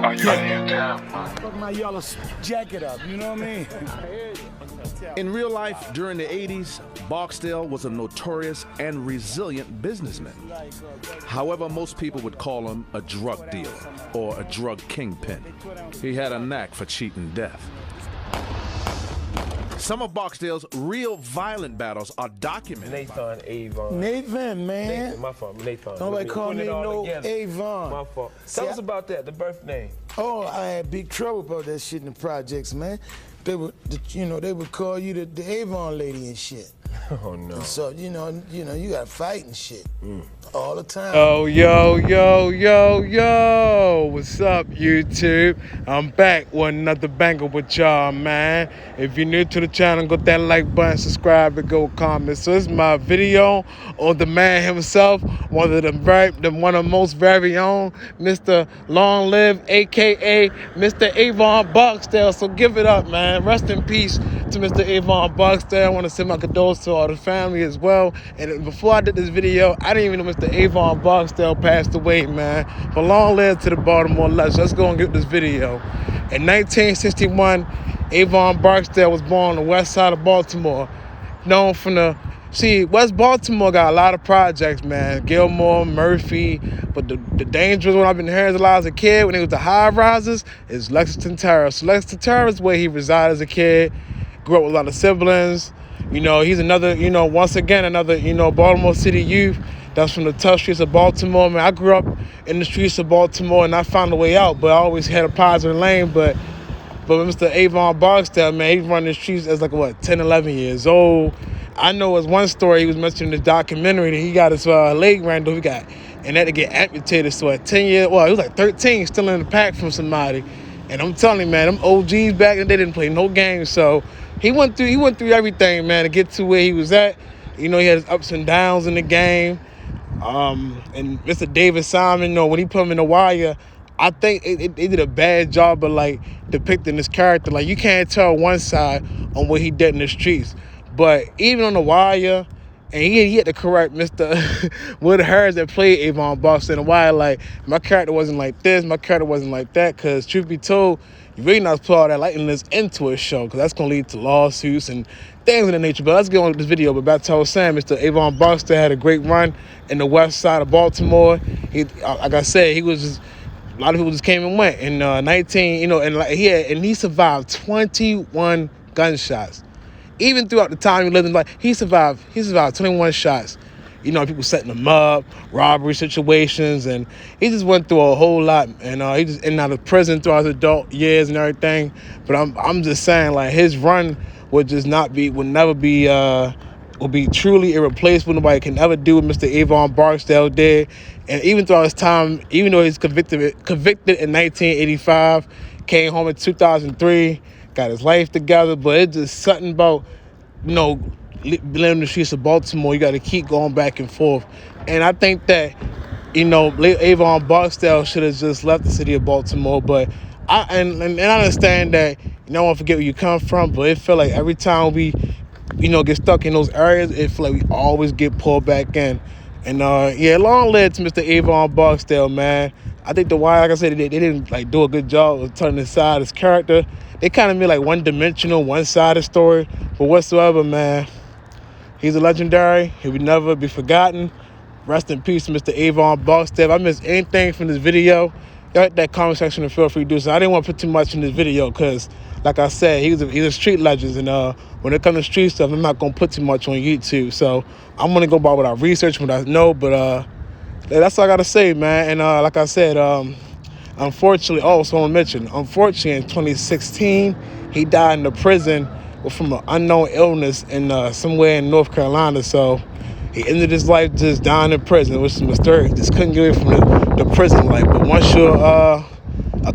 Fuck my yellow jacket up, you know what I mean? In real life, during the 80s, Barksdale was a notorious and resilient businessman. However, most people would call him a drug dealer or a drug kingpin. He had a knack for cheating death. Some of Barksdale's real violent battles are documented. Nathan, Avon. Nathan, man. Nathan, my fault, Nathan. Nobody call me no Avon. My fault. Tell us about that, the birth name. Oh, I had big trouble about that shit in the projects, man. They would, they would call you the Avon lady and shit. Oh no. And so you got to fight and shit all the time. Oh, yo, what's up, YouTube? I'm back with another banger with y'all, man. If you're new to the channel, go that like button, subscribe, and go comment. So this is my video on the man himself, one of the most very own, Mr. Long Live, aka Mr. Avon Barksdale. So give it up, man. Rest in peace to Mr. Avon Barksdale. I want to send my condolences to all the family as well. And before I did this video, I didn't even know Mr. Avon Barksdale passed away, man. But long live to the Baltimore legend. Let's go and get this video. In 1961, Avon Barksdale was born on the west side of Baltimore. Known from West Baltimore got a lot of projects, man. Gilmore, Murphy, but the dangerous one I've been hearing a lot as a kid when it was the high rises is Lexington Terrace. So Lexington Terrace is where he resided as a kid. Grew up with a lot of siblings. He's another, once again, another, Baltimore City youth that's from the tough streets of Baltimore. Man, I grew up in the streets of Baltimore and I found a way out, but I always had a positive lane. But Mr. Avon Barksdale, man, he run the streets as 10, 11 years old. I know as one story he was mentioning in the documentary that he got his leg ran over, and had to get amputated. So at 10 years, he was 13, still in the pack from somebody. And I'm telling you, man, them OGs back then, they didn't play no games. So he went through everything, man, to get to where he was at. He had his ups and downs in the game. And Mr. David Simon, when he put him in The Wire, I think they did a bad job of depicting this character. You can't tell one side on what he did in the streets. But even on The Wire, and he had to correct Mr. Wood Harris that played Avon Barksdale in The Wire. My character wasn't like this, my character wasn't like that. Because truth be told, you really not put all that lightness into a show, because that's going to lead to lawsuits and things of that nature. But let's get on with this video. But back to what I was saying, Mr. Avon Barksdale had a great run in the west side of Baltimore. Like I said, a lot of people just came and went. In 19, he survived 21 gunshots. Even throughout the time he lived in life, he survived 21 shots. People setting him up, robbery situations, and he just went through a whole lot. And he just in and out of prison throughout his adult years and everything. But I'm just saying, his run would never be truly irreplaceable. Nobody can ever do what Mr. Avon Barksdale did. And even throughout his time, even though he's convicted in 1985, came home in 2003, got his life together, but it's just something about, living the streets of Baltimore. You got to keep going back and forth. And I think that, Avon Barksdale should have just left the city of Baltimore. But I understand that, I don't forget where you come from, but it feel like every time we, get stuck in those areas, it feel like we always get pulled back in. And long live to Mr. Avon Barksdale, man. I think The Wire, like I said, they didn't do a good job of turning aside his character. They kind of made one-dimensional, one-sided story. But whatsoever, man, he's a legendary. He would never be forgotten. Rest in peace, Mr. Avon Barksdale. If I missed anything from this video, y'all hit that comment section and feel free to do so. I didn't want to put too much in this video because, like I said, he's a street legend. And when it comes to street stuff, I'm not going to put too much on YouTube. So I'm going to go by what I research, what I know. But that's all I got to say, man. And like I said, unfortunately, in 2016, he died in the prison from an unknown illness in somewhere in North Carolina. So he ended his life just dying in prison, which is mysterious. Just couldn't get away from the prison life. But once you're a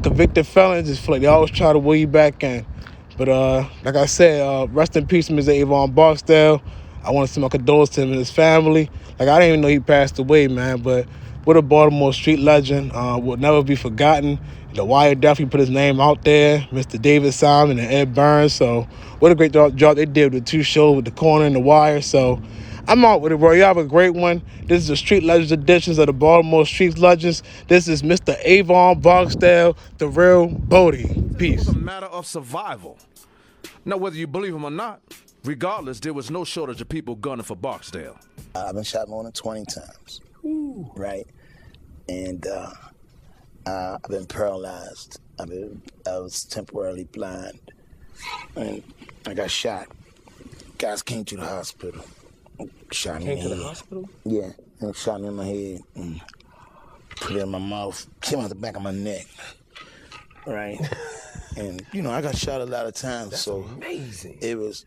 convicted felon, just feel like they always try to will you back in. But like I said, rest in peace, Mr. Avon Barksdale. I want to send my condolences to him and his family. I didn't even know he passed away, man. But what a Baltimore street legend, will never be forgotten. The Wire definitely put his name out there, Mr. David Simon and Ed Burns. So what a great job they did with the two shows, with The Corner and The Wire. So I'm out with it, bro. You have a great one. This is the Street Legends editions of the Baltimore Street Legends. This is Mr. Avon Barksdale, the real Bodie. Peace. It was a matter of survival. Now, whether you believe him or not, regardless, there was no shortage of people gunning for Barksdale. I've been shot more than 20 times, right? And I've been paralyzed. I was temporarily blind, and I got shot. Guys came to the hospital, shot me in the head. Hospital? Yeah, and shot me in my head, and put it in my mouth, came out the back of my neck, right? And you know, I got shot a lot of times, so Amazing. it was.